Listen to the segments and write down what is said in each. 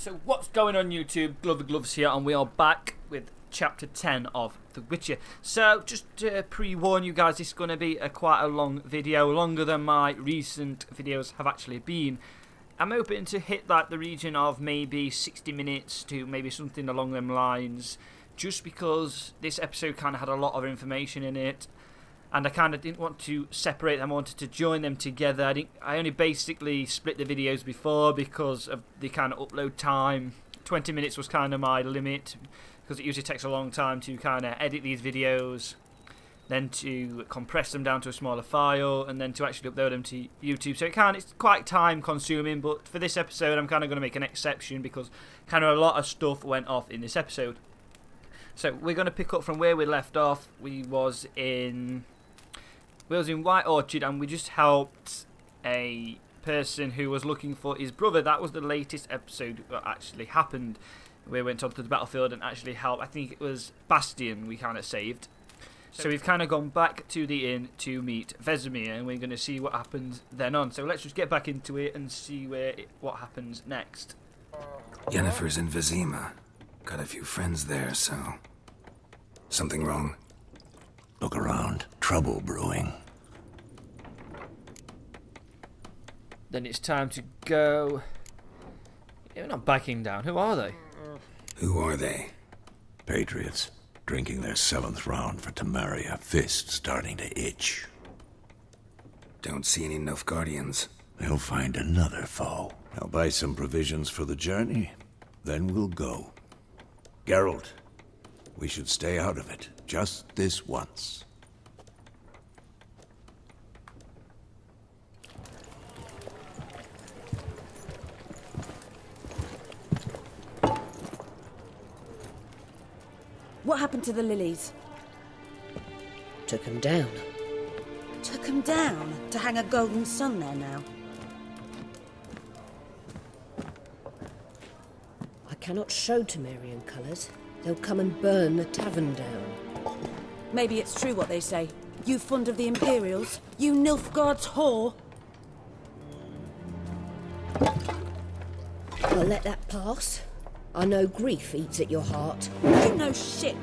So what's going on YouTube? GloverGloves here, and we are back with chapter 10 of The Witcher. So just to pre-warn you guys, this is going to be quite a long video, longer than my recent videos have actually been. I'm hoping to hit like the region of maybe 60 minutes to maybe something along them lines, just because this episode kind of had a lot of information in it. And I kind of didn't want to separate them, I wanted to join them together. I only basically split the videos before because of the kind of upload time. 20 minutes was kind of my limit, because it usually takes a long time to kind of edit these videos, then to compress them down to a smaller file, and then to actually upload them to YouTube. So it's quite time consuming, but for this episode I'm kind of going to make an exception because kind of a lot of stuff went off in this episode. So we're going to pick up from where we left off. We was in White Orchard, and we just helped a person who was looking for his brother. That was the latest episode that actually happened. We went onto the battlefield and actually helped. I think it was Bastian we kind of saved. So we've kind of gone back to the inn to meet Vesemir, and we're going to see what happens then on. So let's just get back into it and see what happens next. Yennefer's in Vizima. Got a few friends there, so... Something wrong? Look around. Trouble brewing. Then it's time to go... We're not backing down. Who are they? Who are they? Patriots. Drinking their 7th round for Tamaria. Fist starting to itch. Don't see any Nilfgaardians. They'll find another foe. I'll buy some provisions for the journey. Then we'll go. Geralt, we should stay out of it. Just this once. What happened to the lilies? Took him down. Took them down to hang a golden sun there now. I cannot show Temerian colours. They'll come and burn the tavern down. Maybe it's true what they say. You fond of the Imperials? You Nilfgaard's whore? I'll let that pass. I know grief eats at your heart. You know shit.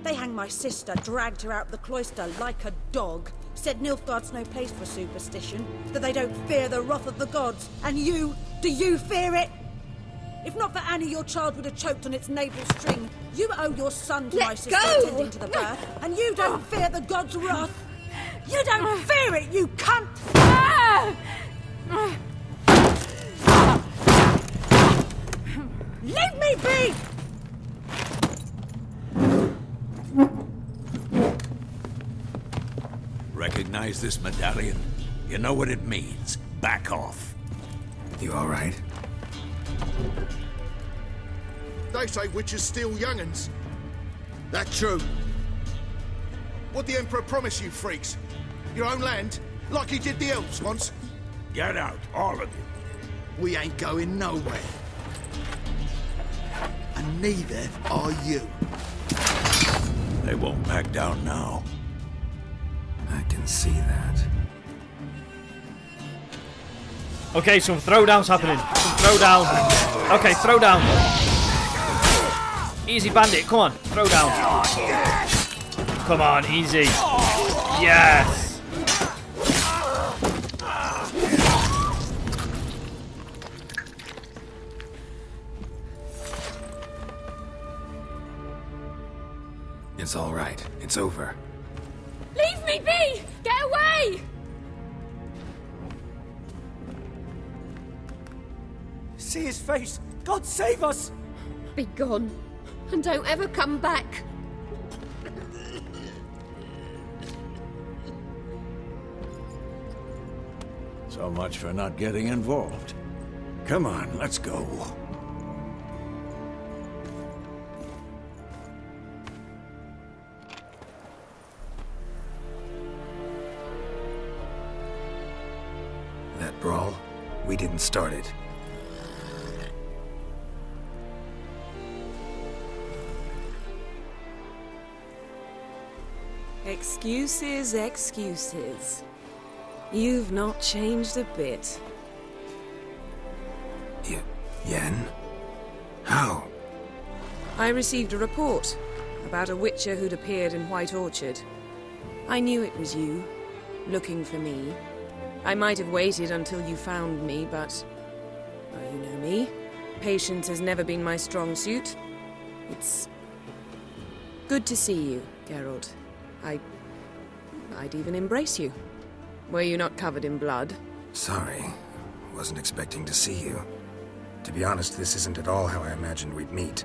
They hanged my sister, dragged her out the cloister like a dog. Said Nilfgaard's no place for superstition, that they don't fear the wrath of the gods. And you, do you fear it? If not for Annie, your child would have choked on its navel string. You owe your son to my sister attending to the birth, and you don't fear the gods' wrath. You don't fear it, you cunt! Leave me be! Recognize this medallion? You know what it means. Back off. You all right? They say witches steal young'uns. That true? What the Emperor promise you, freaks? Your own land? Like he did the elves once? Get out, all of you. We ain't going nowhere. And neither are you. They won't back down now. I can see that. Okay, some throwdowns happening. Some throwdown. Okay, throwdown. Easy bandit, come on, throwdown. Come on, easy. Yes. It's all right. It's over. Leave me be! Get away! See his face! God save us! Be gone, and don't ever come back. So much for not getting involved. Come on, let's go. That brawl, we didn't start it. Excuses, excuses. You've not changed a bit. Yen? How? I received a report about a witcher who'd appeared in White Orchard. I knew it was you, looking for me. I might have waited until you found me, but... well, you know me. Patience has never been my strong suit. It's... good to see you, Geralt. I'd even embrace you. Were you not covered in blood? Sorry. Wasn't expecting to see you. To be honest, this isn't at all how I imagined we'd meet.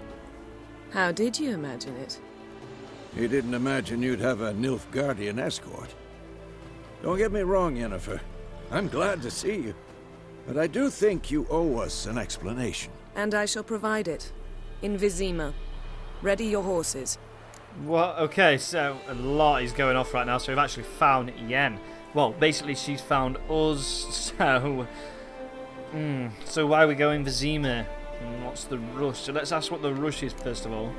How did you imagine it? You didn't imagine you'd have a Nilfgaardian escort. Don't get me wrong, Yennefer. I'm glad to see you. But I do think you owe us an explanation. And I shall provide it. In Vizima. Ready your horses. Well, okay, so a lot is going off right now, so we've actually found Yen. Well, basically she's found us, so... So why are we going Vizima? What's the rush? So let's ask what the rush is first of all.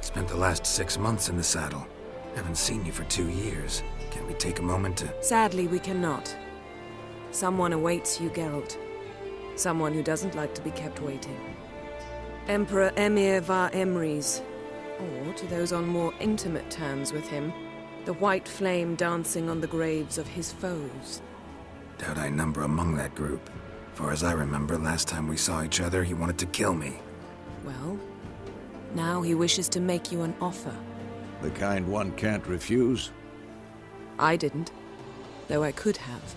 Spent the last 6 months in the saddle. Haven't seen you for 2 years. Can we take a moment to... Sadly, we cannot. Someone awaits you, Geralt. Someone who doesn't like to be kept waiting. Emperor Emir var Emrys. Or, to those on more intimate terms with him, the white flame dancing on the graves of his foes. Doubt I number among that group. For as I remember, last time we saw each other, he wanted to kill me. Well, now he wishes to make you an offer. The kind one can't refuse. I didn't, though I could have.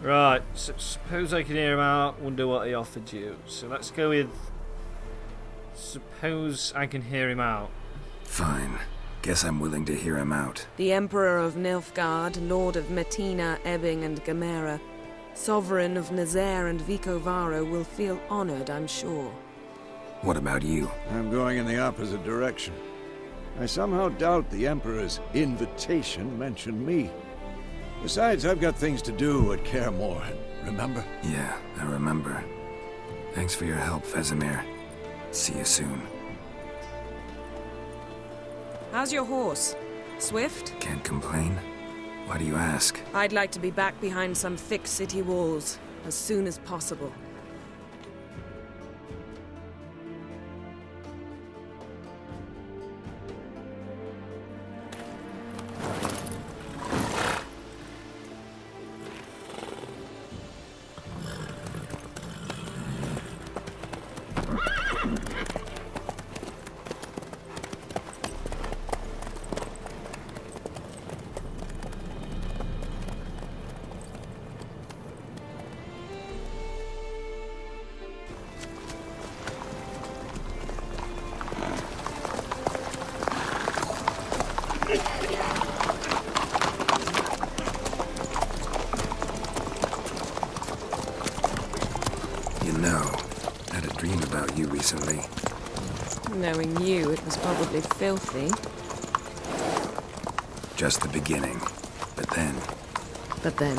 Right, so suppose I can hear him out, wonder what he offered you. So let's go with... suppose I can hear him out. Fine. Guess I'm willing to hear him out. The Emperor of Nilfgaard, Lord of Metina, Ebbing and Gamera, Sovereign of Nazaire and Vicovaro will feel honored, I'm sure. What about you? I'm going in the opposite direction. I somehow doubt the Emperor's invitation mentioned me. Besides, I've got things to do at Kaer Morhen, remember? Yeah, I remember. Thanks for your help, Vesemir. See you soon. How's your horse? Swift? Can't complain. Why do you ask? I'd like to be back behind some thick city walls as soon as possible. Recently. Knowing you, it was probably filthy. Just the beginning. But then... But then?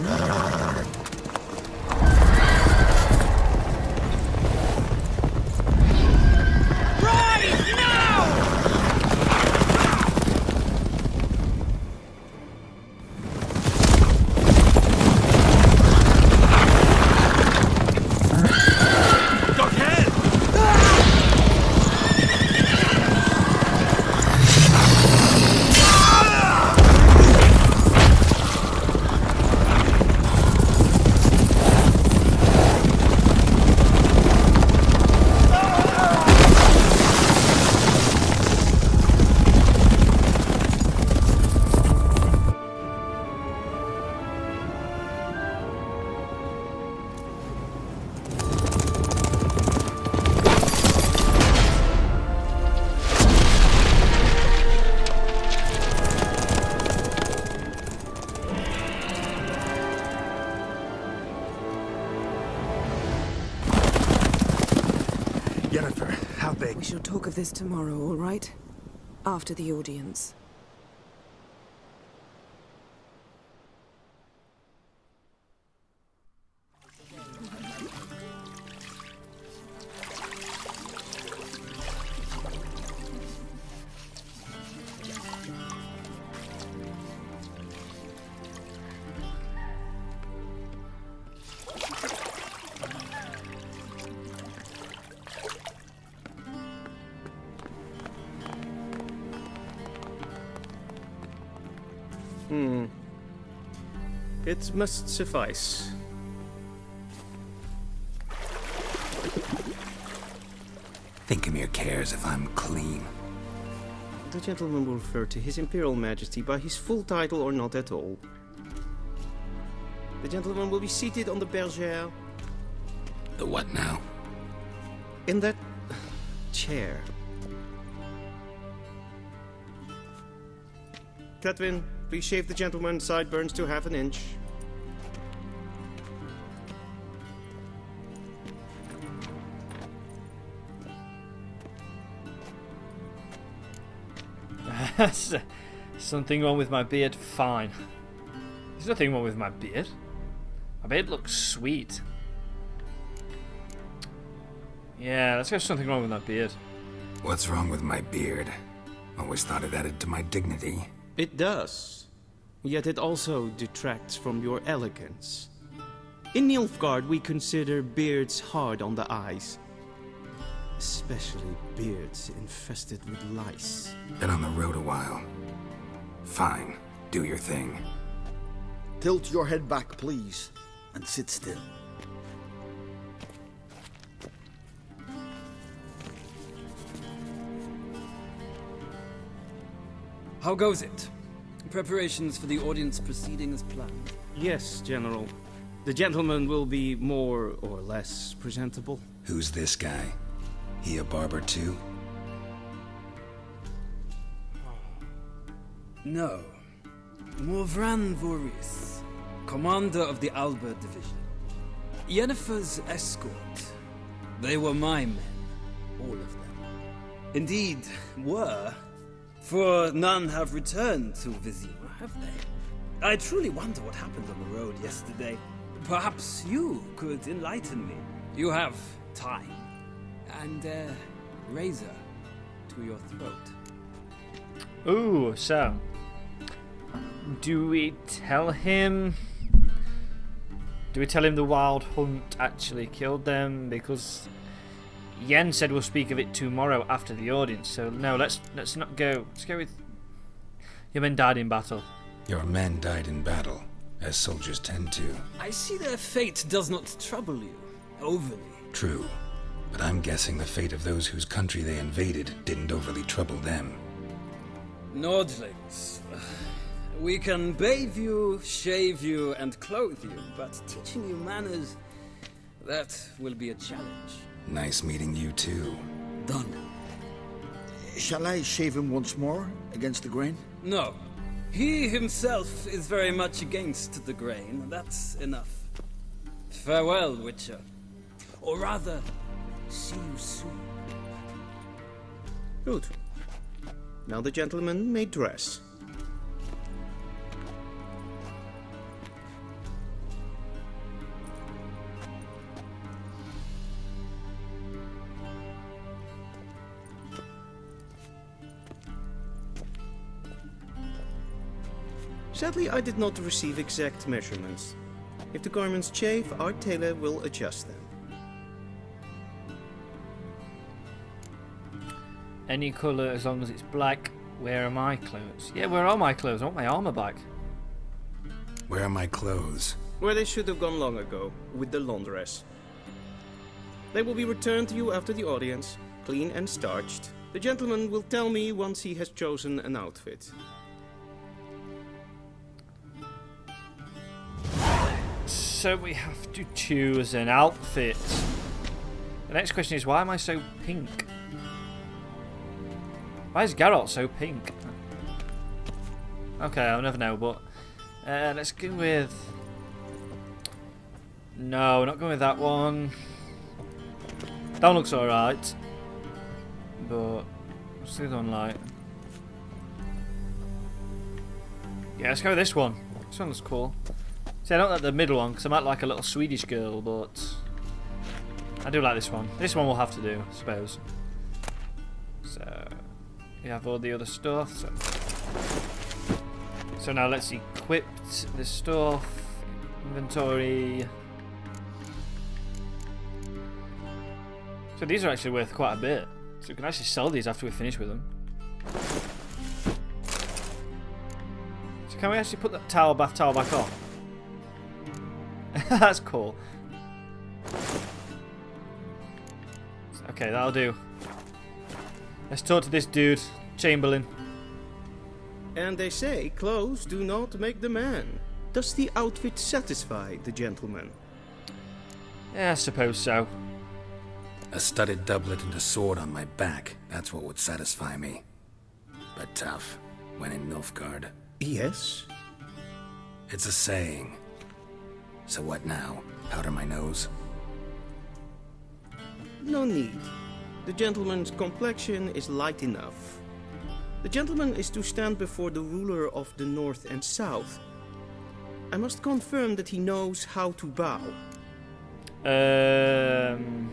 Yennefer, how big? We shall talk of this tomorrow, all right? After the audience. It must suffice. Thinkamere cares if I'm clean. The gentleman will refer to His Imperial Majesty by his full title or not at all. The gentleman will be seated on the bergère. The what now? In that chair. Catwin, please shave the gentleman's sideburns to half an inch. Something wrong with my beard? Fine. There's nothing wrong with my beard. My beard looks sweet. Yeah, let's go something wrong with my beard. What's wrong with my beard? Always thought it added to my dignity. It does. Yet it also detracts from your elegance. In Nilfgaard, we consider beards hard on the eyes. Especially beards infested with lice. Been on the road a while. Fine, do your thing. Tilt your head back, please, and sit still. How goes it? Preparations for the audience proceeding as planned? Yes, General. The gentleman will be more or less presentable. Who's this guy? He a barber too? No. Morvran Voris, commander of the Alba division. Yennefer's escort. They were my men, all of them. Indeed, were. For none have returned to Vizima, have they? I truly wonder what happened on the road yesterday. Perhaps you could enlighten me. You have time. And razor to your throat. Ooh, so do we tell him the Wild Hunt actually killed them? Because Yen said we'll speak of it tomorrow after the audience. So no, let's not go. Let's go with your men died in battle. Your men died in battle, as soldiers tend to. I see their fate does not trouble you overly. True. But I'm guessing the fate of those whose country they invaded didn't overly trouble them. Nordlings. We can bathe you, shave you, and clothe you, but teaching you manners, that will be a challenge. Nice meeting you too. Done. Shall I shave him once more, against the grain? No. He himself is very much against the grain. That's enough. Farewell, Witcher. Or rather, see you soon. Good. Now the gentleman may dress. Sadly, I did not receive exact measurements. If the garments chafe, our tailor will adjust them. Any colour as long as it's black. Where are my clothes? Yeah, where are my clothes? I want my armour back. Where are my clothes? Where they should have gone long ago, with the laundress. They will be returned to you after the audience, clean and starched. The gentleman will tell me once he has chosen an outfit. So we have to choose an outfit. The next question is, why am I so pink? Why is Geralt so pink? Okay, I'll never know, but let's go with... No, not going with that one. That one looks alright. But what's the other one like? Yeah, let's go with this one. This one looks cool. See, I don't like the middle one because I might like a little Swedish girl, but I do like this one. This one will have to do, I suppose. So you have all the other stuff. So now let's equip this stuff. Inventory. So these are actually worth quite a bit. So we can actually sell these after we finish with them. So can we actually put the bath towel back on? That's cool. Okay, that'll do. Let's talk to this dude, Chamberlain. And they say clothes do not make the man. Does the outfit satisfy the gentleman? Yeah, I suppose so. A studded doublet and a sword on my back, that's what would satisfy me. But tough, when in Nilfgaard. Yes? It's a saying. So what now? Powder my nose? No need. The gentleman's complexion is light enough. The gentleman is to stand before the ruler of the North and South. I must confirm that he knows how to bow. I'm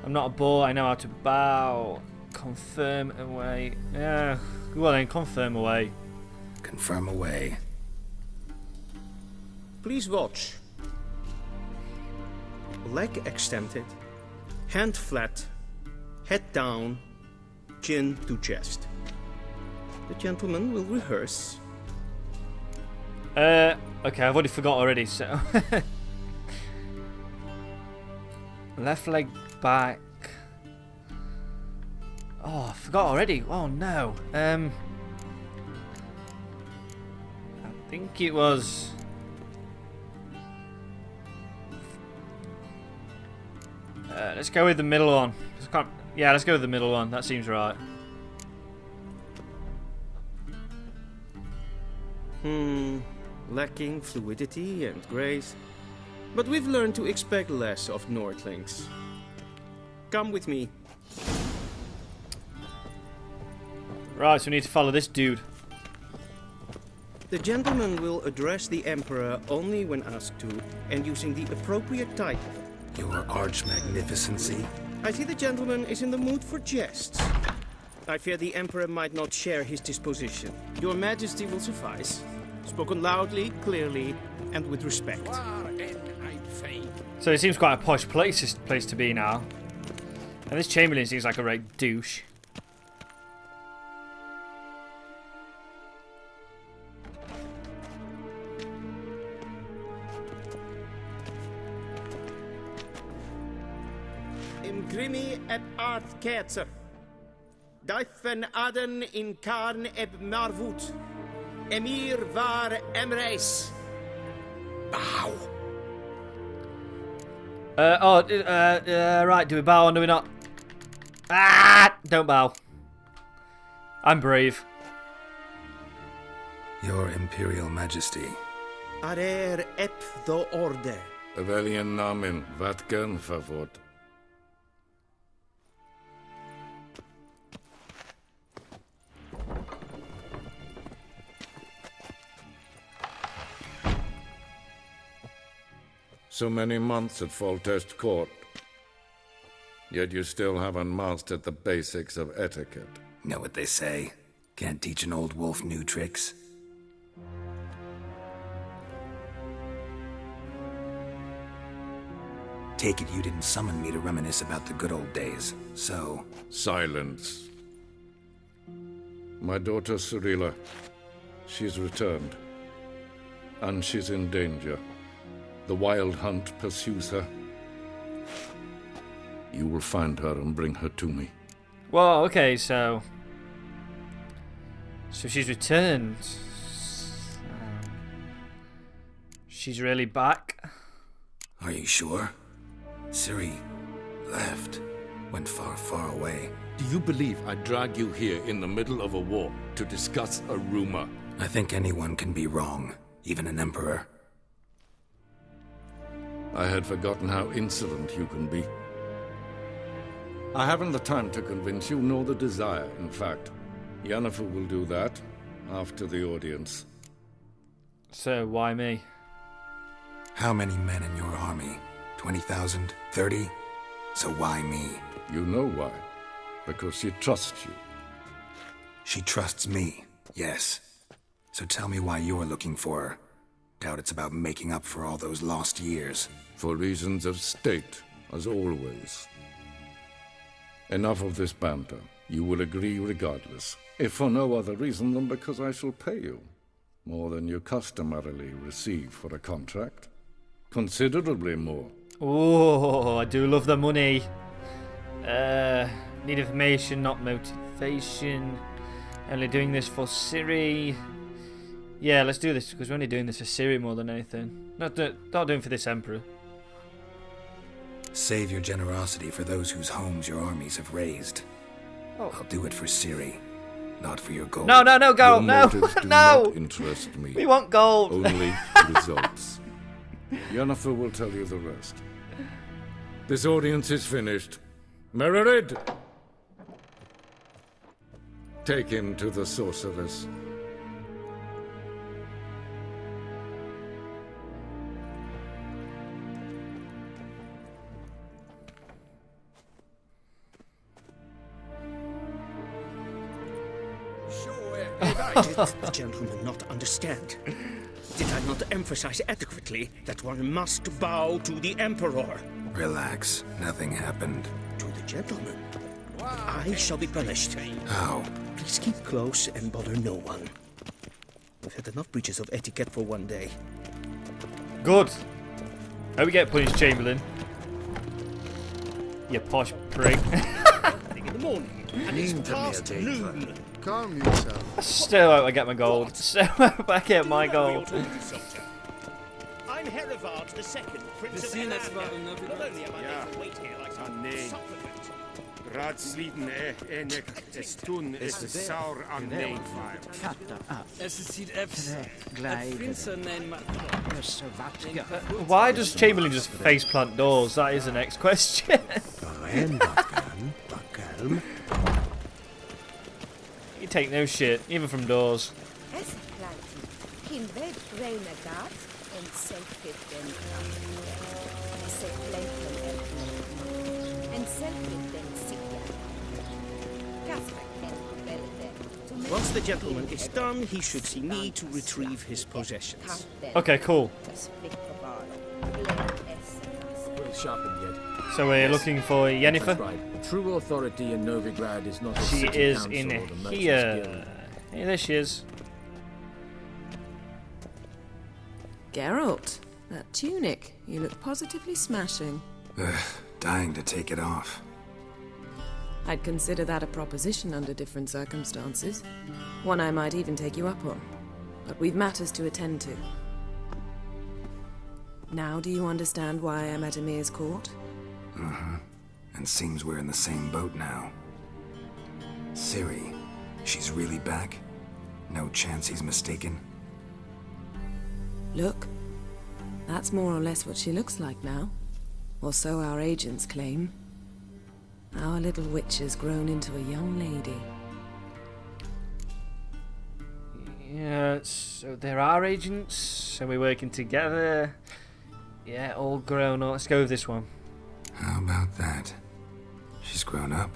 not a bull, I know how to bow. Confirm away. Yeah, well then, confirm away. Confirm away. Please watch. Leg extended, hand flat, head down, chin to chest. The gentleman will rehearse. Okay, I've already forgot already, so... Left leg back. Oh, I forgot already. Oh no. I think it was... let's go with the middle one. Yeah, let's go with the middle one. That seems right. Lacking fluidity and grace. But we've learned to expect less of Nordlings. Come with me. Right, so we need to follow this dude. The gentleman will address the Emperor only when asked to, and using the appropriate title. Your Arch-Magnificency? I see the gentleman is in the mood for jests. I fear the Emperor might not share his disposition. Your Majesty will suffice. Spoken loudly, clearly, and with respect. So it seems quite a posh place to be now. And this Chamberlain seems like a right douche. Imgrimi eb art ketzer. Duifen aden in karn eb marvoet. Emir var emreis. Bow. Right, do we bow or do we not? Ah! Don't bow. I'm brave. Your Imperial Majesty. Arer ep the orde. Weljen namen, wat kan favort? So many months at Foltest Court, yet you still haven't mastered the basics of etiquette. Know what they say? Can't teach an old wolf new tricks. Take it you didn't summon me to reminisce about the good old days, so... Silence. My daughter Cyrilla, she's returned, and she's in danger. The Wild Hunt pursues her. You will find her and bring her to me. Well, okay, so she's returned. She's really back. Are you sure? Ciri left. Went far, far away. Do you believe I drag you here in the middle of a war to discuss a rumor? I think anyone can be wrong, even an emperor. I had forgotten how insolent you can be. I haven't the time to convince you, nor the desire, in fact. Yennefer will do that after the audience. So, why me? How many men in your army? 20,000? 30? So why me? You know why. Because she trusts you. She trusts me, yes. So tell me why you're looking for her. Doubt it's about making up for all those lost years. For reasons of state, as always. Enough of this banter. You will agree regardless, if for no other reason than because I shall pay you. More than you customarily receive for a contract. Considerably more. Oh, I do love the money. Need information, not motivation. Only doing this for Ciri. Yeah, let's do this, because we're only doing this for Ciri more than anything. Not doing for this Emperor. Save your generosity for those whose homes your armies have razed. Oh. I'll do it for Ciri, not for your gold. No, gold, Your no, motives do no! not interest me. We want gold! Only results. Yennefer will tell you the rest. This audience is finished. Mererid! Take him to the sorceress. Did the gentleman not understand? Did I not emphasize adequately that one must bow to the Emperor? Relax. Nothing happened. To the gentleman. I shall be punished. How? Please keep close and bother no one. I've had enough breaches of etiquette for one day. Good. Hope we get punished, Chamberlain. You posh prick. In the morning, and it's past noon. Calm yourself. Still hope I get my gold. Still hope I get my gold. I'm Herivard the Second, Prince of Elan. Not only am I made to wait here like some supplement. Raadsleden is toen is de saur aan neemvaar. Why does Chamberlain just faceplant doors? That is the next question. You take no shit, even from doors. Once the gentleman is done, he should see me to retrieve his possessions. Okay, cool. So we're looking for Yennefer. True authority in Novigrad is not. She is in here. Hey, there she is. Geralt, that tunic. You look positively smashing. Dying to take it off. I'd consider that a proposition under different circumstances. One I might even take you up on. But we've matters to attend to. Now do you understand why I'm at Emir's court? Mm-hmm. And seems we're in the same boat now. Ciri, she's really back? No chance he's mistaken? Look, that's more or less what she looks like now. Or so our agents claim. Our little witch has grown into a young lady. Yeah, so there are agents, so we're working together. Yeah, all grown up. Let's go with this one. How about that? She's grown up.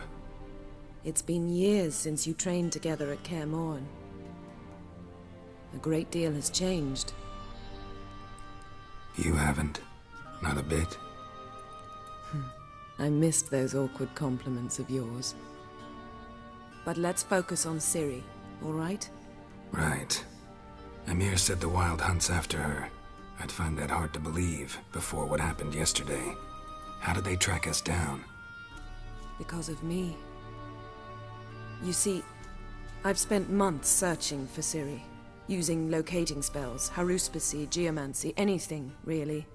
It's been years since you trained together at Kaer Morhen. A great deal has changed. You haven't. Not a bit. I missed those awkward compliments of yours. But let's focus on Ciri, all right? Right. Emir said the Wild Hunt's after her. I'd find that hard to believe before what happened yesterday. How did they track us down? Because of me. You see, I've spent months searching for Ciri, using locating spells, haruspicy, geomancy, anything, really.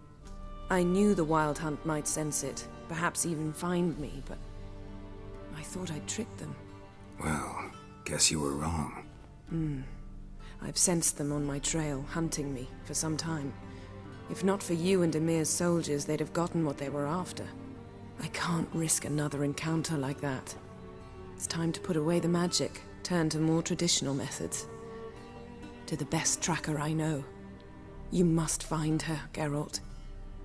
I knew the Wild Hunt might sense it, perhaps even find me, but I thought I'd tricked them. Well, guess you were wrong. I've sensed them on my trail, hunting me, for some time. If not for you and Emir's soldiers, they'd have gotten what they were after. I can't risk another encounter like that. It's time to put away the magic, turn to more traditional methods. To the best tracker I know. You must find her, Geralt.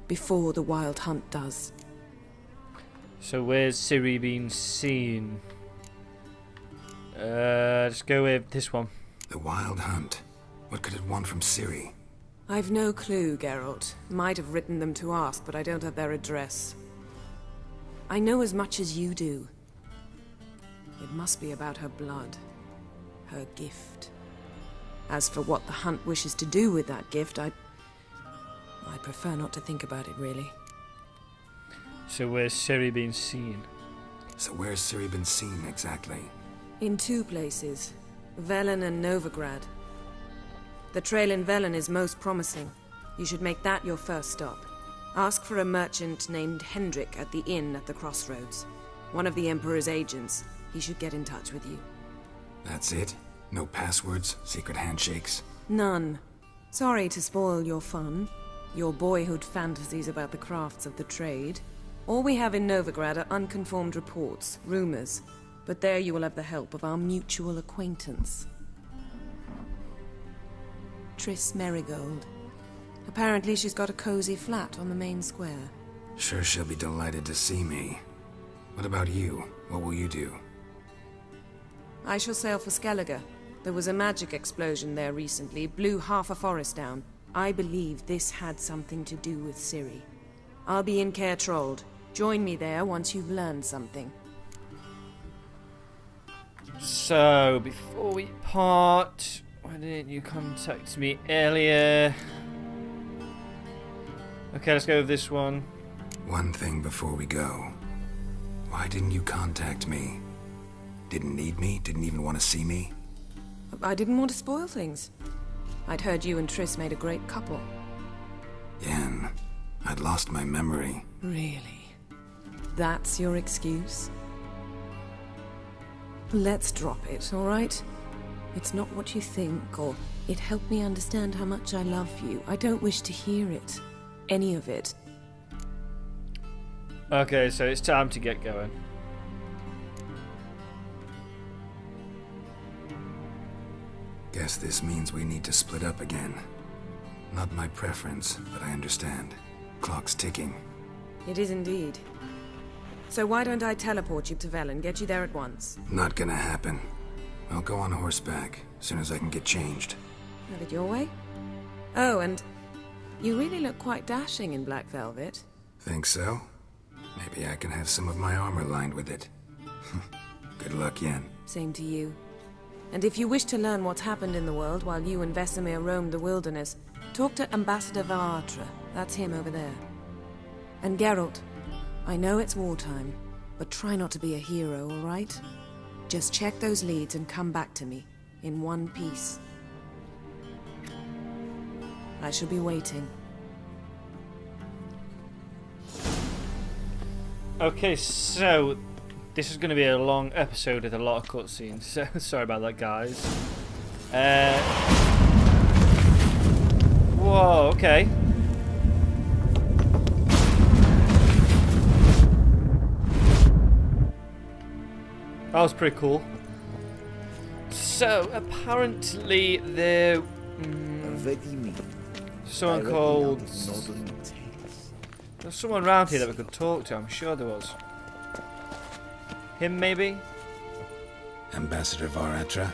Before the Wild Hunt does. So where's Ciri being seen? Let's go with this one. The Wild Hunt. What could it want from Ciri? I've no clue, Geralt. Might have written them to ask, but I don't have their address. I know as much as you do. It must be about her blood. Her gift. As for what the Hunt wishes to do with that gift, I prefer not to think about it, really. So where's Ciri been seen? So where's Ciri been seen, exactly? In 2 places, Velen and Novigrad. The trail in Velen is most promising. You should make that your first stop. Ask for a merchant named Hendrik at the inn at the crossroads. One of the Emperor's agents. He should get in touch with you. That's it? No passwords? Secret handshakes? None. Sorry to spoil your fun. Your boyhood fantasies about the crafts of the trade. All we have in Novigrad are unconfirmed reports, rumors. But there you will have the help of our mutual acquaintance. Triss Merigold. Apparently she's got a cozy flat on the main square. Sure she'll be delighted to see me. What about you? What will you do? I shall sail for Skellige. There was a magic explosion there recently, blew half a forest down. I believe this had something to do with Ciri. I'll be in Caer Trold. Join me there once you've learned something. So, before we part, why didn't you contact me earlier? Okay, let's go with this one. One thing before we go. Why didn't you contact me? Didn't need me? Didn't even want to see me? I didn't want to spoil things. I'd heard you and Triss made a great couple. Yen, I'd lost my memory. Really? That's your excuse? Let's drop it, all right? It's not what you think, or it helped me understand how much I love you. I don't wish to hear it. Any of it. Okay, so it's time to get going. Guess this means we need to split up again. Not my preference, but I understand. Clock's ticking. It is indeed. So why don't I teleport you to Velen, get you there at once? Not gonna happen. I'll go on horseback, as soon as I can get changed. Have it your way? Oh, and you really look quite dashing in black velvet. Think so? Maybe I can have some of my armor lined with it. Good luck, Yen. Same to you. And if you wish to learn what's happened in the world while you and Vesemir roamed the wilderness, talk to Ambassador Varatra. That's him over there. And Geralt, I know it's wartime, but try not to be a hero, all right? Just check those leads and come back to me, in one piece. I shall be waiting. Okay, so this is going to be a long episode with a lot of cutscenes, so sorry about that, guys. Whoa, okay. That was pretty cool. So, apparently there... someone called... There's someone around here that we could talk to, I'm sure there was. Him, maybe? Ambassador Varatra?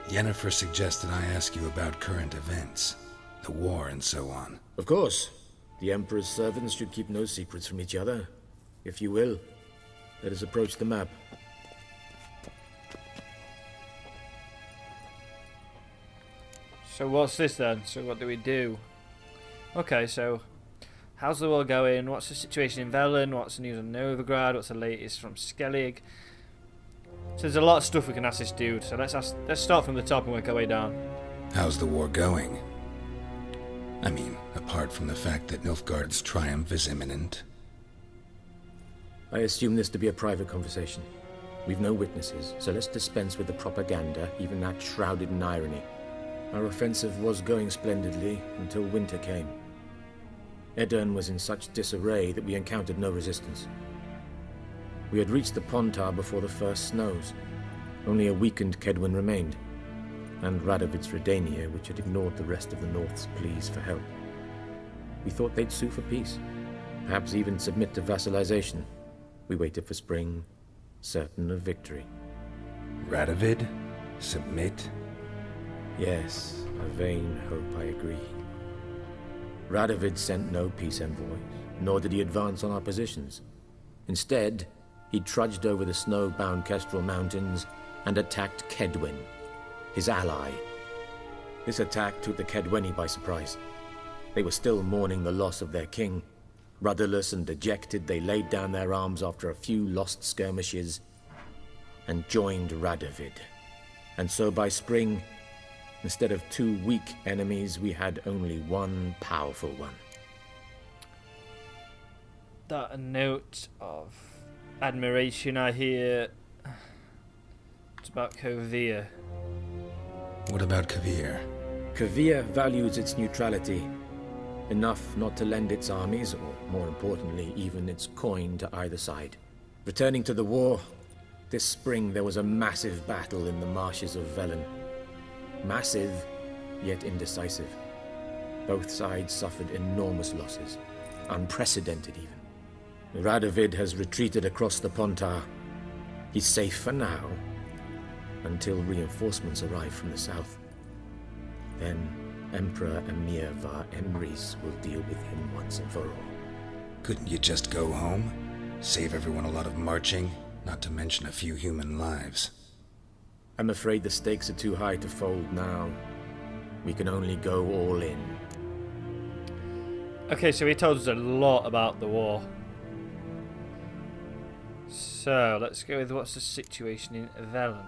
Yennefer suggested I ask you about current events, the war and so on. Of course. The Emperor's servants should keep no secrets from each other. If you will, let us approach the map. So what's this then? So what do we do? Okay, so how's the war going? What's the situation in Velen? What's the news on Novigrad? What's the latest from Skellige? So there's a lot of stuff we can ask this dude. So let's start from the top and work our way down. How's the war going? I mean, apart from the fact that Nilfgaard's triumph is imminent. I assume this to be a private conversation. We've no witnesses, so let's dispense with the propaganda, even that shrouded in irony. Our offensive was going splendidly until winter came. Edirn was in such disarray that we encountered no resistance. We had reached the Pontar before the first snows. Only a weakened Kedwin remained, and Radovid's Redania, which had ignored the rest of the North's pleas for help. We thought they'd sue for peace, perhaps even submit to vassalization. We waited for spring, certain of victory. Radovid? Submit? Yes, a vain hope, I agree. Radovid sent no peace envoys, nor did he advance on our positions. Instead, he trudged over the snow-bound Kestrel Mountains and attacked Kedwin, his ally, This attack took the Kedweni by surprise. They were still mourning the loss of their king. Rudderless and dejected, they laid down their arms after a few lost skirmishes and joined Radovid. And so by spring, instead of 2 weak enemies, we had only one powerful one. That a note of admiration I hear. It's about Kovir. What about Kovir? Kovir values its neutrality, enough not to lend its armies, or more importantly, even its coin to either side. Returning to the war, this spring there was a massive battle in the marshes of Velen. Massive, yet indecisive. Both sides suffered enormous losses, unprecedented even. Radovid has retreated across the Pontar. He's safe for now, until reinforcements arrive from the south. Then Emperor Emir var Emrys will deal with him once and for all. Couldn't you just go home? Save everyone a lot of marching, not to mention a few human lives. I'm afraid the stakes are too high to fold now. We can only go all in. Okay, so he told us a lot about the war. So, let's go with what's the situation in Velen.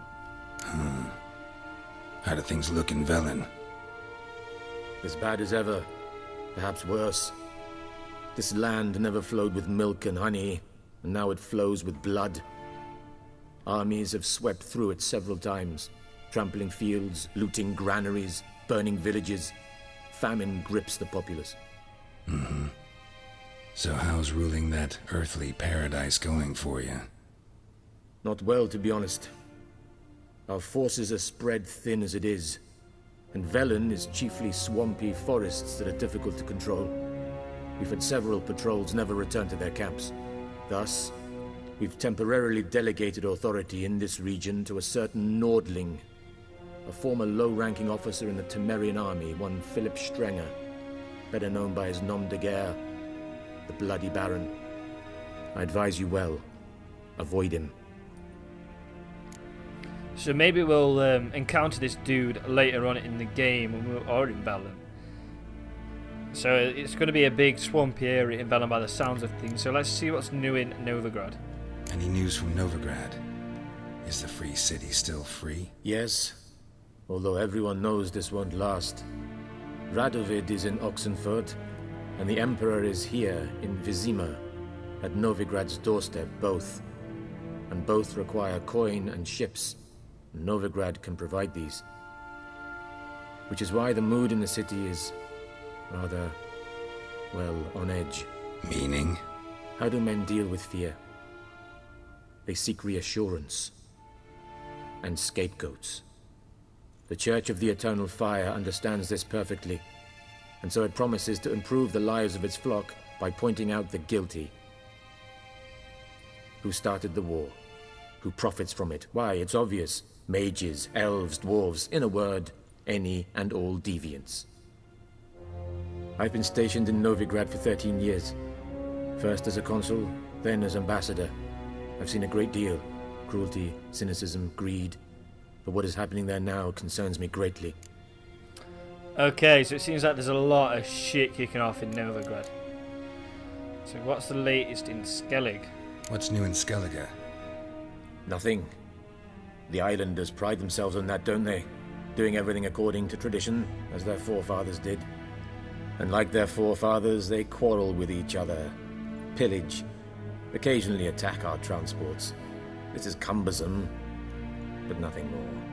How do things look in Velen? As bad as ever, perhaps worse. This land never flowed with milk and honey, and now it flows with blood. Armies have swept through it several times, trampling fields, looting granaries, burning villages. Famine grips the populace. So how's ruling that earthly paradise going for you? Not well, to be honest. Our forces are spread thin as it is, and Velen is chiefly swampy forests that are difficult to control. We've had several patrols never return to their camps. Thus, we've temporarily delegated authority in this region to a certain Nordling, a former low-ranking officer in the Temerian army, one Philip Strenger, better known by his nom de guerre, the Bloody Baron. I advise you well. Avoid him. So maybe we'll encounter this dude later on in the game when we're in Velen. So it's going to be a big swampy area in Velen by the sounds of things. So let's see what's new in Novigrad. Any news from Novigrad? Is the free city still free? Yes, although everyone knows this won't last. Radovid is in Oxenfurt, and the Emperor is here in Vizima, at Novigrad's doorstep, both. And both require coin and ships. Novigrad can provide these. Which is why the mood in the city is rather, well, on edge. Meaning? How do men deal with fear? They seek reassurance and scapegoats. The Church of the Eternal Fire understands this perfectly, and so it promises to improve the lives of its flock by pointing out the guilty. Who started the war? Who profits from it? Why, it's obvious. Mages, elves, dwarves, in a word, any and all deviants. I've been stationed in Novigrad for 13 years. First as a consul, then as ambassador. I've seen a great deal. Cruelty, cynicism, greed. But what is happening there now concerns me greatly. Okay, so it seems like there's a lot of shit kicking off in Novigrad. So what's the latest in Skellig? What's new in Skellige? Nothing. The islanders pride themselves on that, don't they? Doing everything according to tradition, as their forefathers did. And like their forefathers, they quarrel with each other, pillage, occasionally attack our transports. This is cumbersome, but nothing more.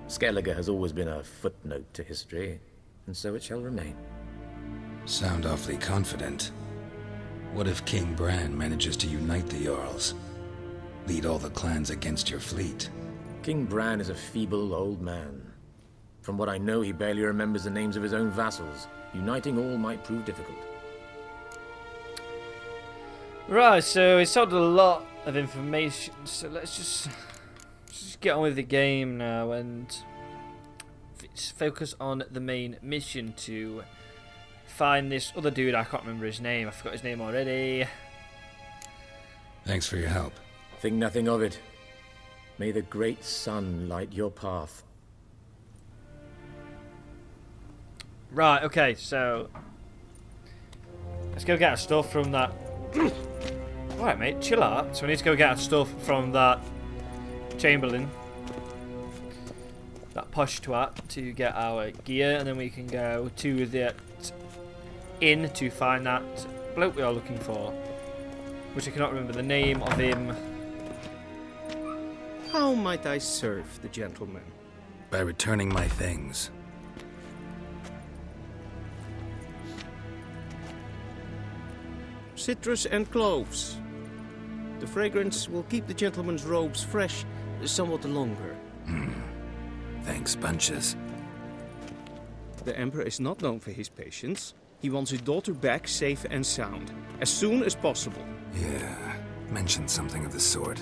Skellige has always been a footnote to history, and so it shall remain. Sound awfully confident. What if King Bran manages to unite the Jarls? Lead all the clans against your fleet? King Bran is a feeble old man. From what I know, he barely remembers the names of his own vassals. Uniting all might prove difficult. Right, so it's told a lot of information, so let's just get on with the game now and focus on the main mission to find this other dude. I can't remember his name. I forgot his name already. Thanks for your help. Think nothing of it. May the great sun light your path. Right, okay, so let's go get our stuff from that. Alright, mate, chill out. So we need to go get our stuff from that Chamberlain, that posh twat, to get our gear, and then we can go to the inn to find that bloke we are looking for, which I cannot remember the name of him. How might I serve the gentleman? By returning my things. Citrus and cloves. The fragrance will keep the gentleman's robes fresh somewhat longer. Thanks, bunches. The Emperor is not known for his patience. He wants his daughter back safe and sound, as soon as possible. Yeah, mentioned something of the sort.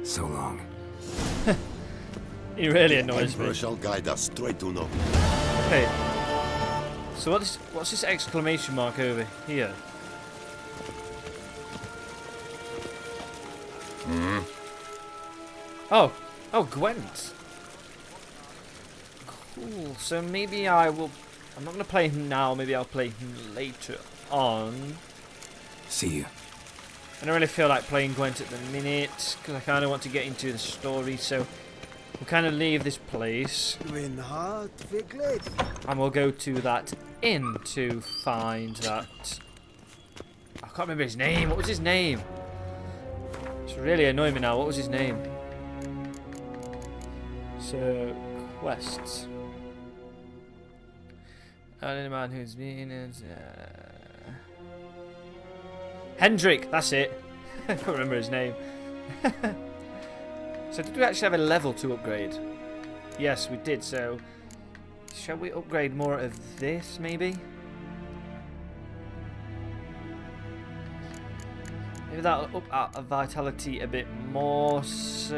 So long. He really annoys me. Emperor shall guide us straight to know. Okay. So what's this exclamation mark over here? Oh, Gwent. Cool. So maybe I will. I'm not gonna play him now. Maybe I'll play him later on. See you. I don't really feel like playing Gwent at the minute because I kind of want to get into the story. So we'll kind of leave this place and we'll go to that inn to find that. I can't remember his name. What was his name? It's really annoying me now. What was his name? So quests. Only man who's been Hendrik, that's it. I can't remember his name. So did we actually have a level 2 upgrade? Yes, we did. So shall we upgrade more of this, maybe? Maybe that'll up our vitality a bit more. So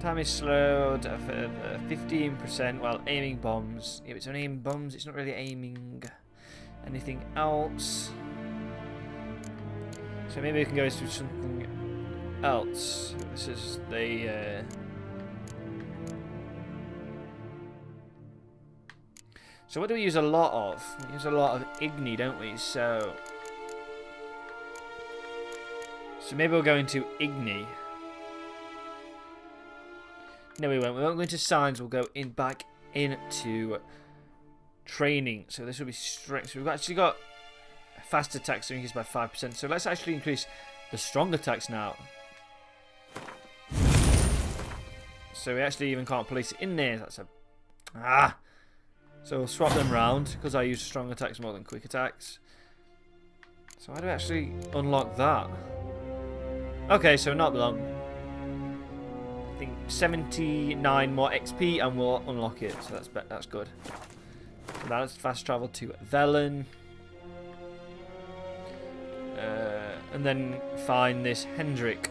time is slowed for 15%. Well, aiming bombs. If it's only aiming bombs, it's not really aiming anything else. So maybe we can go through something else. This is the so what do we use a lot of? We use a lot of Igni, don't we? So maybe we'll go into Igni. No, we won't. We won't go into signs. We'll go back into training. So this will be strength. So we've actually got fast attacks increased by 5%. So let's actually increase the strong attacks now. So we actually even can't place it in there. That's a So we'll swap them round because I use strong attacks more than quick attacks. So how do we actually unlock that? Okay, so not long. I think 79 more XP and we'll unlock it. So that's good. So now let's fast travel to Velen. And then find this Hendrik.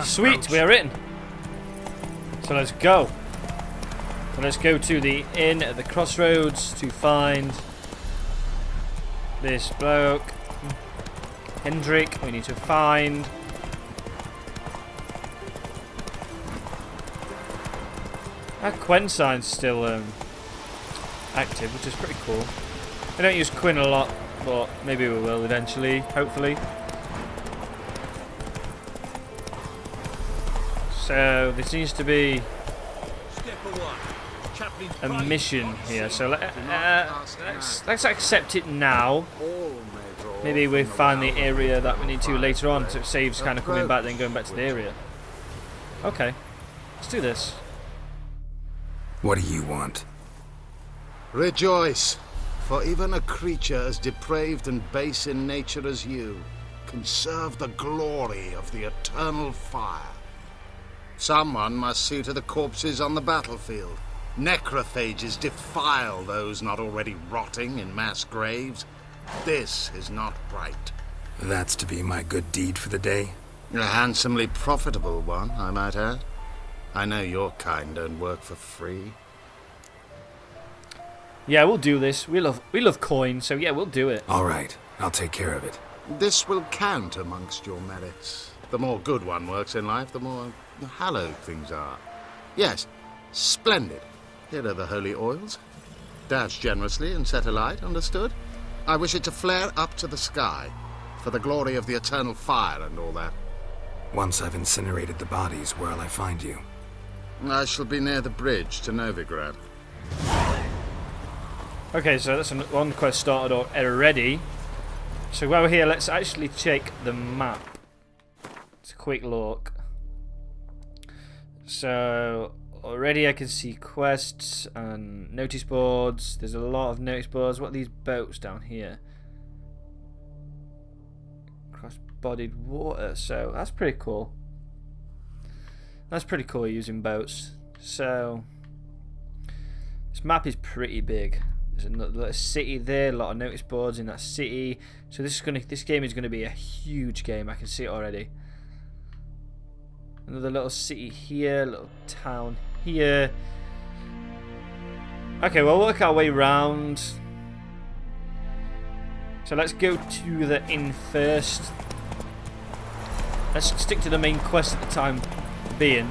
Sweet, we're in. So let's go. So let's go to the inn at the crossroads to find this bloke. Hendrik, we need to find. Our Quen sign's still active, which is pretty cool. I don't use Quinn a lot, but maybe we will eventually, hopefully. So there seems to be a mission here. So let's accept it now. Maybe we find the area that we need to later on, so it saves kind of coming back, then going back to the area. Okay, let's do this. What do you want? Rejoice, for even a creature as depraved and base in nature as you can serve the glory of the eternal fire. Someone must see to the corpses on the battlefield. Necrophages defile those not already rotting in mass graves. This is not right. That's to be my good deed for the day? A handsomely profitable one, I might add. I know your kind don't work for free. Yeah, we'll do this. We love coins, so yeah, we'll do it. All right, I'll take care of it. This will count amongst your merits. The more good one works in life, the more hallowed things are. Yes, splendid. Here are the holy oils. Dash generously and set alight, understood? I wish it to flare up to the sky, for the glory of the eternal fire and all that. Once I've incinerated the bodies, where'll I find you? I shall be near the bridge to Novigrad. Okay, so that's one quest started already. So while we're here, let's actually check the map. It's a quick look. So already I can see quests and notice boards. There's a lot of notice boards. What are these boats down here? Cross-bodied water. So that's pretty cool. That's pretty cool using boats. So this map is pretty big. There's a city there, a lot of notice boards in that city. So this game is gonna be a huge game. I can see it already. Another little city here, little town here. Okay, we'll work our way round. So let's go to the inn first. Let's stick to the main quest at the time being.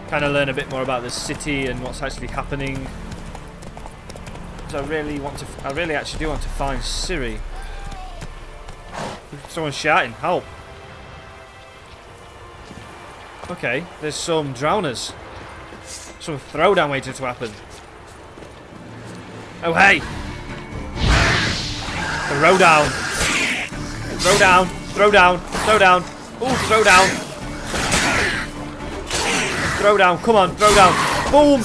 Kind of learn a bit more about the city and what's actually happening. I really actually do want to find Ciri. Someone's shouting, help. Okay, there's some drowners. Some throwdown waiting to happen. Oh hey! Throw down. Throw down. Throw down. Throw down. Oh, throw down. Throw down. Come on, throw down. Boom!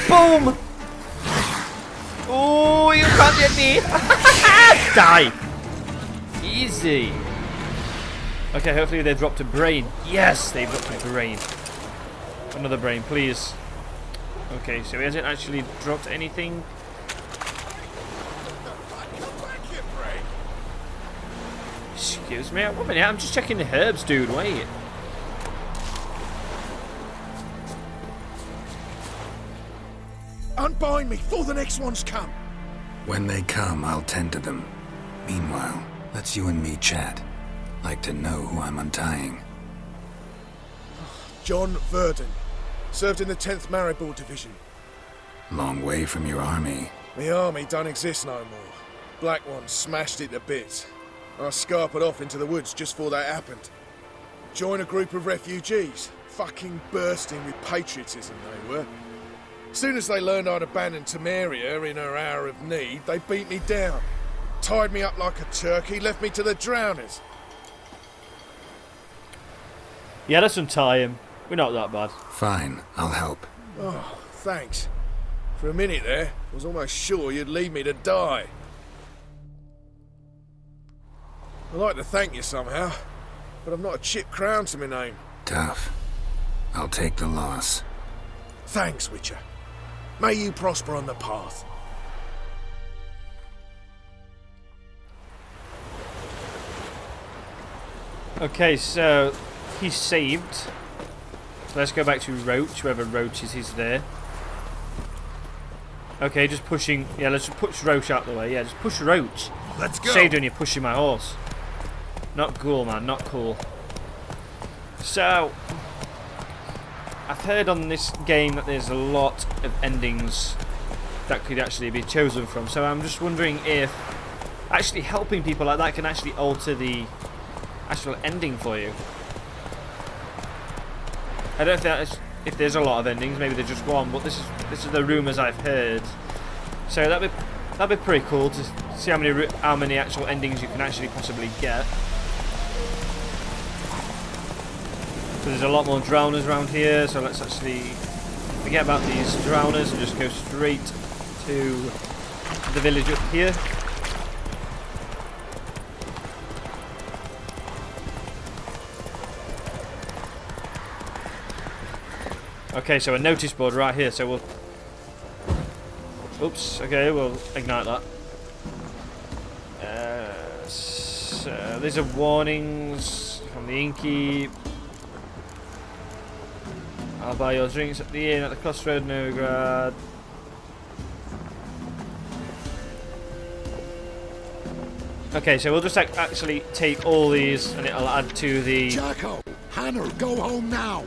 Boom! Oh, you can't get me! Die! Easy. Okay, hopefully they dropped a brain. Yes, they dropped a brain. Another brain, please. Okay, so he hasn't actually dropped anything. Excuse me, 1 minute, I'm just checking the herbs, dude, wait. Unbind me before the next ones come. When they come, I'll tend to them. Meanwhile, let's you and me chat. Like to know who I'm untying. John Verdon. Served in the 10th Maribor Division. Long way from your army. The army don't exist no more. Black Ones smashed it to bits. I scarpered off into the woods just before that happened. Joined a group of refugees. Fucking bursting with patriotism they were. Soon as they learned I'd abandoned Temeria in her hour of need, they beat me down. Tied me up like a turkey, left me to the drowners. Yeah, let's untie him. We're not that bad. Fine, I'll help. Oh, thanks. For a minute there, I was almost sure you'd leave me to die. I'd like to thank you somehow, but I've not a chip crown to my name. Tough. I'll take the loss. Thanks, Witcher. May you prosper on the path. Okay, so he's saved. So let's go back to Roach, whoever Roach is, he's there. Okay, just pushing. Yeah, let's just push Roach out the way. Yeah, just push Roach. Let's go. Saved when you're pushing my horse. Not cool, man. Not cool. So I've heard on this game that there's a lot of endings that could actually be chosen from. So I'm just wondering if actually helping people like that can actually alter the actual ending for you. I don't know if there's a lot of endings. Maybe there's just one, but this is the rumours I've heard. So that'd be pretty cool to See how many actual endings you can actually possibly get. So there's a lot more drowners around here, so let's actually forget about these drowners and just go straight to the village up here. Okay, so a notice board right here, so we'll... Oops, okay, we'll ignite that. So these are warnings from the innkeep. I'll buy your drinks at the inn at the crossroad, Novigrad. Okay, so we'll just actually take all these and it'll add to the... Jacko! Hannah, go home now!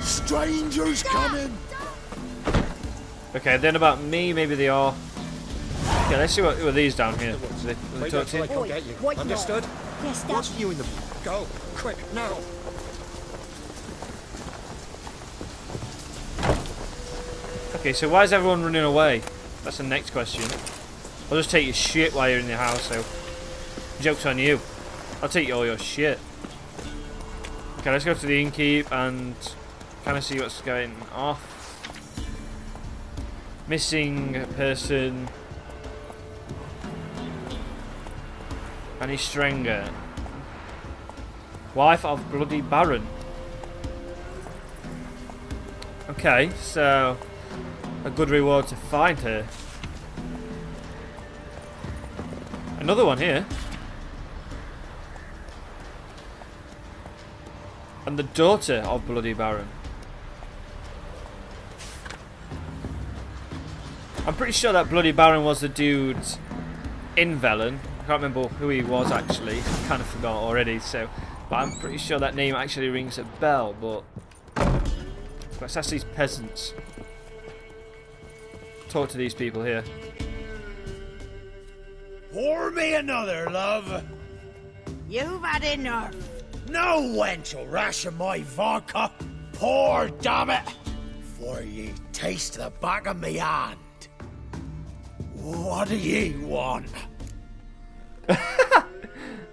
Strangers coming! Okay, then about me, maybe they are. Okay, let's see who are these down here. Wait until I come get you. Understood? Yes, Dad. What's you in the... Go, quick, now! Okay, so why is everyone running away? That's the next question. I'll just take your shit while you're in the house, so... Joke's on you. I'll take all your shit. Okay, let's go to the innkeep and... kind of see what's going off. Missing person. Annie Strenger. Wife of Bloody Baron. Okay, so... a good reward to find her. Another one here. And the daughter of Bloody Baron. I'm pretty sure that Bloody Baron was the dude in Velen. I can't remember who he was actually. I kind of forgot already. So, but I'm pretty sure that name actually rings a bell. But let's ask these peasants. Talk to these people here. Pour me another, love. You've had enough. No wench will ration my vodka. Pour, damn it. For ye taste the back of me hand. What do ye want?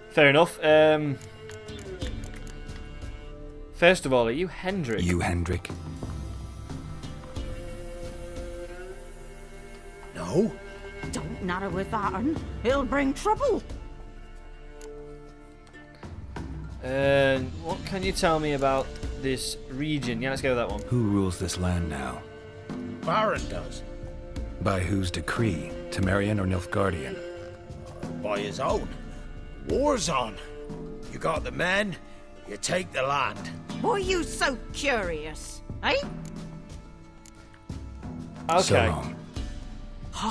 Fair enough. First of all, are you Hendrik? You Hendrik? No. Don't natter with that un. He'll bring trouble. What can you tell me about this region? Yeah, let's go with that one. Who rules this land now? Baron does. By whose decree? Temerian or Nilfgaardian? By his own. War's on. You got the men, you take the land. Why are you so curious, eh? Okay.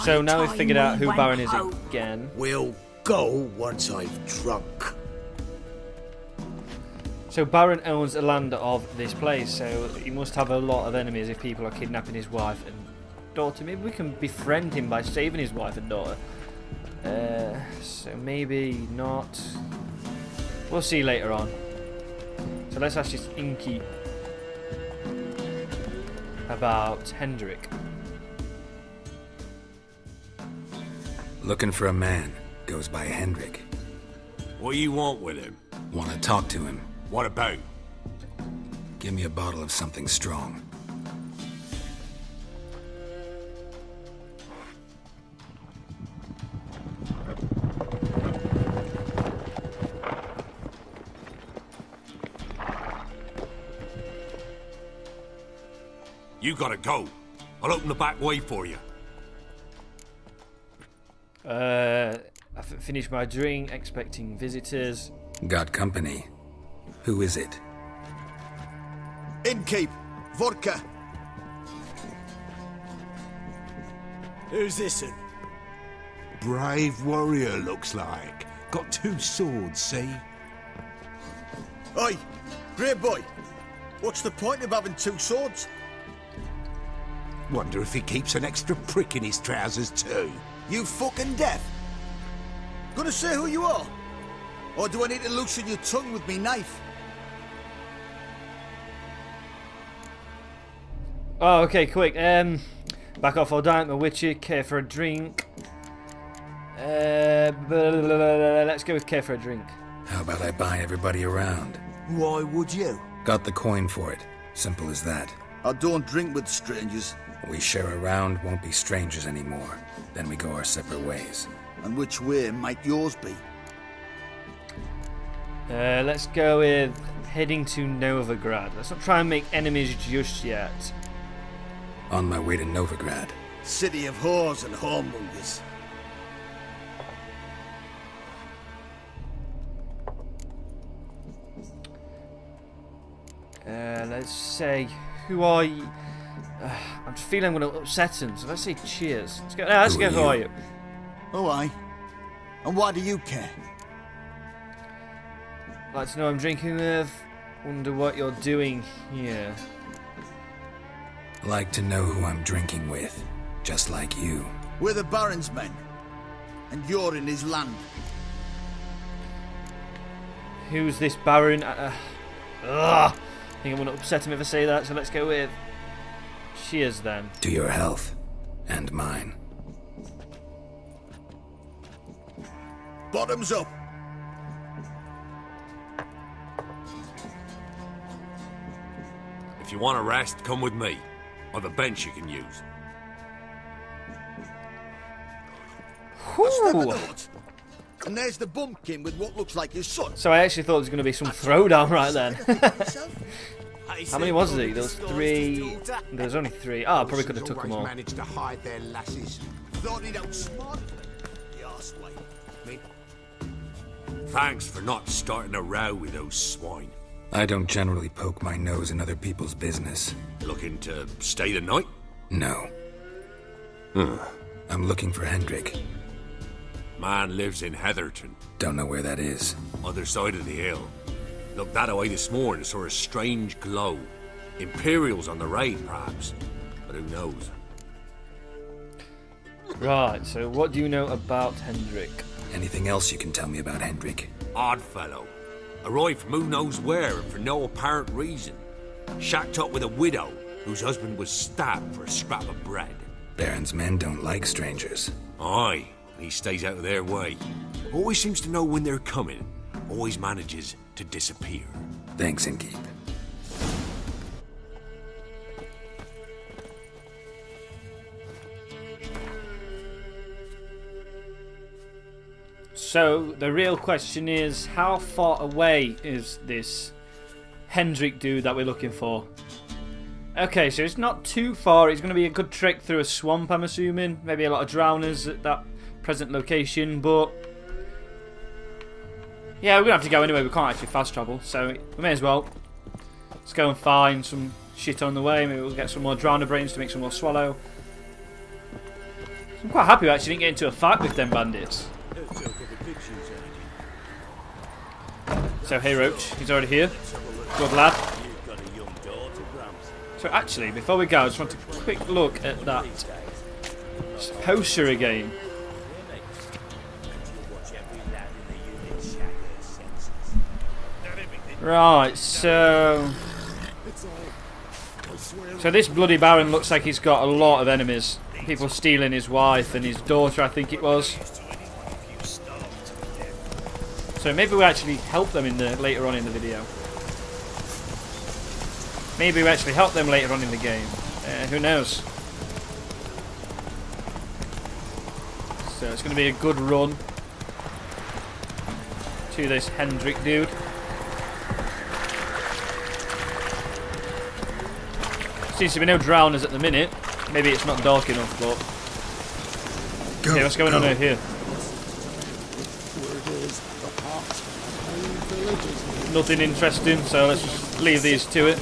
So now we've figured out who Baron is again. We'll go once I've drunk. So Baron owns the land of this place, so he must have a lot of enemies if people are kidnapping his wife and daughter. Maybe we can befriend him by saving his wife and daughter. So maybe not. We'll see later on. So let's ask this innkeep about Hendrik. Looking for a man. Goes by Hendrik. What do you want with him? Want to talk to him. What about? Give me a bottle of something strong. You gotta go. I'll open the back way for you. I've finished my drink, expecting visitors. Got company. Who is it? Innkeep, vodka. Who's this in? Brave warrior, looks like. Got 2 swords, see? Oi, great boy. What's the point of having 2 swords? Wonder if he keeps an extra prick in his trousers too. You fucking deaf? Gonna say who you are? Or do I need to loosen your tongue with me knife? Oh, okay, quick. Back off, I'll dine at my witcher, care for a drink. Let's go with care for a drink. How about I buy everybody around? Why would you? Got the coin for it. Simple as that. I don't drink with strangers. We share a round, won't be strangers anymore. Then we go our separate ways. And which way might yours be? Let's go with heading to Novigrad. Let's not try and make enemies just yet. On my way to Novigrad. City of whores and whoremongers. Let's say, who are you? I'm just feeling I'm going to upset him, so let's say cheers. Let's go, who are you? Oh, I. And why do you care? Like to know I'm drinking with. Wonder what you're doing here. Like to know who I'm drinking with. Just like you. We're the Baron's men. And you're in his land. Who's this Baron? I think I'm going to upset him if I say that, so let's go with cheers then. To your health. And mine. Bottoms up. If you want a rest, come with me. I've a bench you can use. And there's the bumpkin with what looks like his son. So I actually thought there was going to be some throwdown right then. How many was there? There was 3. There was only 3. I probably could have took them all. Managed to hide their lasses. Thought he'd outsmart the arseway. Thanks for not starting a row with those swine. I don't generally poke my nose in other people's business. Looking to stay the night? No. I'm looking for Hendrik. Man lives in Heatherton. Don't know where that is. Other side of the hill. Looked that away this morning, saw a strange glow. Imperials on the raid, perhaps. But who knows? Right, so what do you know about Hendrik? Anything else you can tell me about Hendrik? Odd fellow. Arrived from who knows where and for no apparent reason. Shacked up with a widow whose husband was stabbed for a scrap of bread. Baron's men don't like strangers. Aye, he stays out of their way. Always seems to know when they're coming. Always manages to disappear. Thanks, Inkeep. So, the real question is, how far away is this Hendrik dude that we're looking for? Okay, so it's not too far. It's going to be a good trek through a swamp, I'm assuming. Maybe a lot of drowners at that present location, but yeah, we're going to have to go anyway. We can't actually fast travel, so we may as well. Let's go and find some shit on the way. Maybe we'll get some more drowner brains to make some more swallow. I'm quite happy we actually didn't get into a fight with them bandits. So, hey Roach, he's already here. Good lad. So actually, before we go, I just want a quick look at that poster again. Right, so this bloody Baron looks like he's got a lot of enemies. People stealing his wife and his daughter, I think it was. So maybe we actually help them later on in the video. Maybe we actually help them later on in the game. Who knows? So it's going to be a good run to this Hendrik dude. Seems to be no drowners at the minute. Maybe it's not dark enough, but okay, what's going on over here? Nothing interesting, so let's just leave these to it.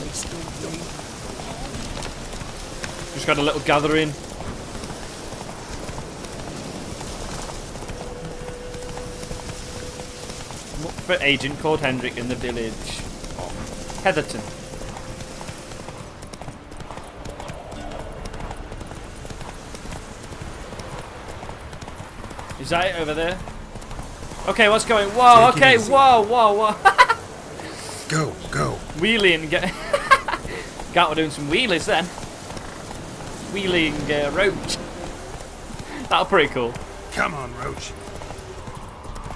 Just got a little gathering. Look for agent called Hendrik in the village of Heatherton. Is that it over there? Okay, what's going? Whoa, okay, whoa, whoa, whoa. Go. Wheeling, got we're doing some wheelies then. Wheeling Roach. That'll pretty cool. Come on, Roach.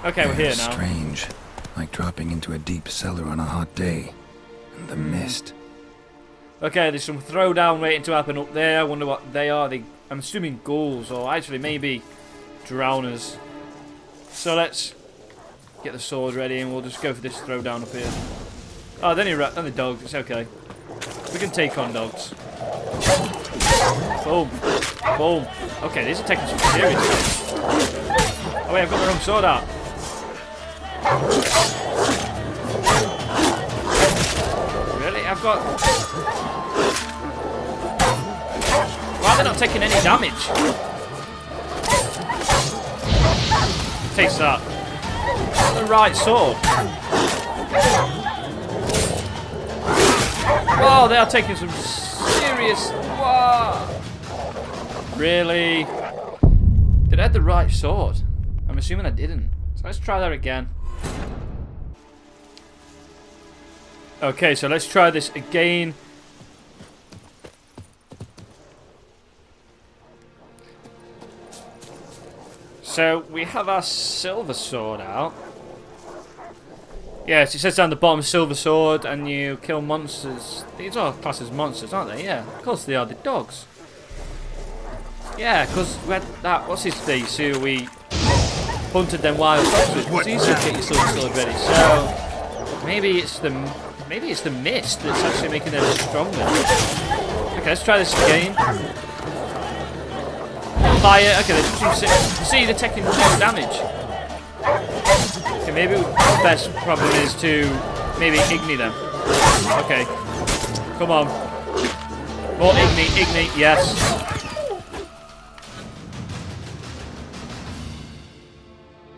Okay, we're here now. Strange. Like dropping into a deep cellar on a hot day. And the mist. Okay, there's some throwdown waiting to happen up there. I wonder what they are. I'm assuming ghouls, or actually maybe drowners. So let's get the sword ready and we'll just go for this throwdown up here. Oh, then the dogs. It's okay. We can take on dogs. Boom. Boom. Okay, these are taking some serious hits. Oh wait, I've got the wrong sword out. Really? I've got... Why are they not taking any damage? Takes that. Not the right sword. Oh, they are taking some serious... Whoa. Really? Did I have the right sword? I'm assuming I didn't. So let's try that again. Okay, so let's try this again. So we have our silver sword out. Yes, it says down the bottom silver sword, and you kill monsters. These are classed as monsters, aren't they? Yeah, of course they are. The dogs. Yeah, because we had that. What's his face? Who we hunted them wild dogs with. It's easy to get your silver sword ready. So maybe it's the mist that's actually making them stronger. Okay, let's try this again. Fire. Okay, see, they're taking no damage. Okay, maybe the best problem is to maybe ignite them. Okay, come on. More ignite, yes.